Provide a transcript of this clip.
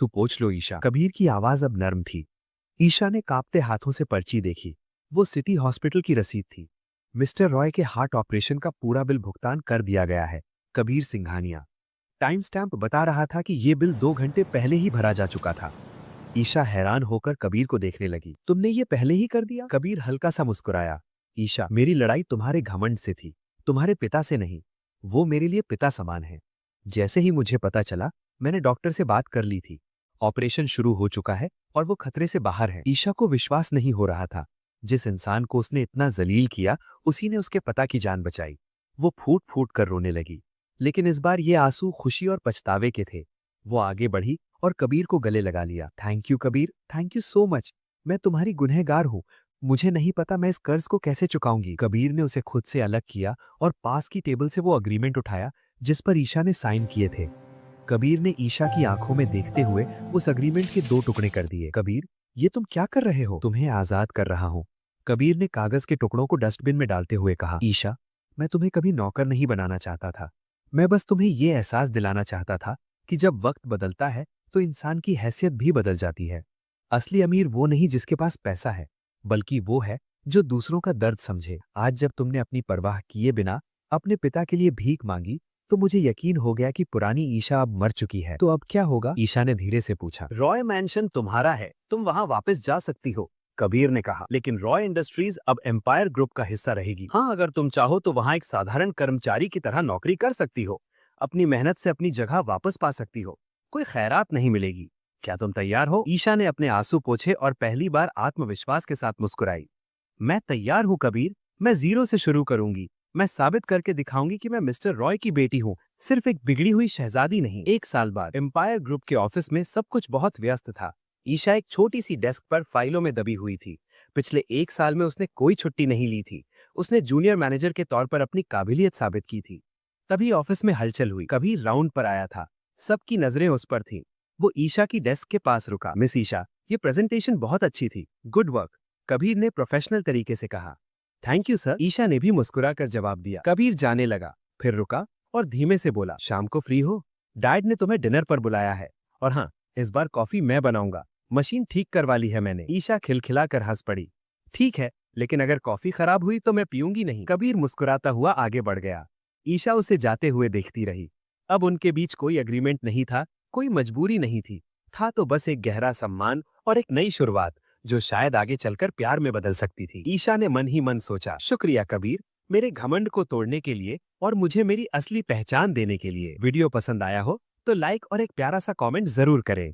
पोंछ लो ईशा। कबीर की आवाज अब नर्म थी। ईशा ने कांपते हाथों से पर्ची देखी। वो सिटी हॉस्पिटल की रसीद थी। मिस्टर रॉय के हार्ट ऑपरेशन का पूरा बिल भुगतान कर दिया गया है। कबीर सिंघानिया। टाइम स्टैम्प बता रहा था कि ये बिल 2 घंटे पहले ही भरा जा चुका था। ईशा हैरान होकर कबीर को देखने लगी। तुमने ये पहले ही कर दिया? कबीर हल्का सा मुस्कुराया। ईशा, मेरी लड़ाई तुम्हारे घमंड से थी, तुम्हारे पिता से नहीं। वो मेरे लिए पिता समान है। जैसे ही मुझे पता चला, मैंने डॉक्टर से बात कर ली थी। ऑपरेशन शुरू हो चुका है और वो खतरे से बाहर है। ईशा को विश्वास नहीं हो रहा था। जिस इंसान को उसने इतना जलील किया, उसी ने उसके पिता की जान बचाई। वो फूट फूट कर रोने लगी। लेकिन इस बार ये आंसू खुशी और पछतावे के थे। वो आगे बढ़ी और कबीर को गले लगा लिया। Thank you Kabir, thank you so much. मैं तुम्हारी गुनहगार हूँ। मुझे नहीं पता मैं इस कर्ज को कैसे चुकाऊंगी। कबीर ने उसे खुद से अलग किया और पास की टेबल से वो अग्रीमेंट उठाया जिस पर ईशा ने साइन किए थे। कबीर ने ईशा की आंखों में देखते हुए उस अग्रीमेंट के 2 टुकड़े कर दिए। कबीर, ये तुम क्या कर रहे हो? तुम्हें आजाद कर रहा हूँ। कबीर ने कागज के टुकड़ों को डस्टबिन में डालते हुए कहा। ईशा, मैं तुम्हें कभी नौकर नहीं बनाना चाहता था। मैं बस तुम्हें ये एहसास दिलाना चाहता था कि जब वक्त बदलता है तो इंसान की हैसियत भी बदल जाती है। असली अमीर वो नहीं जिसके पास पैसा है, बल्कि वो है जो दूसरों का दर्द समझे। आज जब तुमने अपनी परवाह किए बिना अपने पिता के लिए भीख मांगी, तो मुझे यकीन हो गया कि पुरानी ईशा अब मर चुकी है। तो अब क्या होगा? ईशा ने धीरे से पूछा। रॉय मैंशन तुम्हारा है, तुम वहां वापस जा सकती हो, कबीर ने कहा। लेकिन रॉय इंडस्ट्रीज अब एम्पायर ग्रुप का हिस्सा रहेगी। हाँ, अगर तुम चाहो तो वहां एक साधारण कर्मचारी की तरह नौकरी कर सकती हो। अपनी मेहनत से अपनी जगह वापस पा सकती हो। कोई खैरात नहीं मिलेगी। क्या तुम तैयार हो? ईशा ने अपने आंसू पोंछे और पहली बार आत्मविश्वास के साथ मुस्कुराई। मैं तैयार हूँ कबीर। मैं जीरो से शुरू करूंगी। मैं साबित करके दिखाऊंगी कि मैं मिस्टर रॉय की बेटी हूँ, सिर्फ एक बिगड़ी हुई शहजादी नहीं। 1 साल बाद एम्पायर ग्रुप के ऑफिस में सब कुछ बहुत व्यस्त था। ईशा एक छोटी सी डेस्क पर फाइलों में दबी हुई थी। पिछले 1 साल में उसने कोई छुट्टी नहीं ली थी। उसने जूनियर मैनेजर के तौर पर अपनी काबिलियत साबित की थी। तभी ऑफिस में हलचल हुई। कबीर राउंड पर आया था। सबकी नजरें उस पर थीं। वो ईशा की डेस्क के पास रुका। मिस ईशा, ये प्रेजेंटेशन बहुत अच्छी थी। गुड वर्क, कबीर ने प्रोफेशनल तरीके से कहा। थैंक यू सर, ईशा ने भी मुस्कुराकर जवाब दिया। कबीर जाने लगा, फिर रुका और धीमे से बोला, शाम को फ्री हो? डैड ने तुम्हें डिनर पर बुलाया है। और हाँ, इस बार कॉफी मैं बनाऊंगा। मशीन ठीक करवा ली है मैंने। ईशा खिलखिलाकर हंस पड़ी। ठीक है, लेकिन अगर कॉफी खराब हुई तो मैं पीऊंगी नहीं। कबीर मुस्कुराता हुआ आगे बढ़ गया। ईशा उसे जाते हुए देखती रही। अब उनके बीच कोई एग्रीमेंट नहीं था, कोई मजबूरी नहीं थी। था तो बस एक गहरा सम्मान और एक नई शुरुआत, जो शायद आगे चलकर प्यार में बदल सकती थी। ईशा ने मन ही मन सोचा, शुक्रिया कबीर, मेरे घमंड को तोड़ने के लिए और मुझे मेरी असली पहचान देने के लिए। वीडियो पसंद आया हो तो लाइक और एक प्यारा सा कमेंट जरूर करें।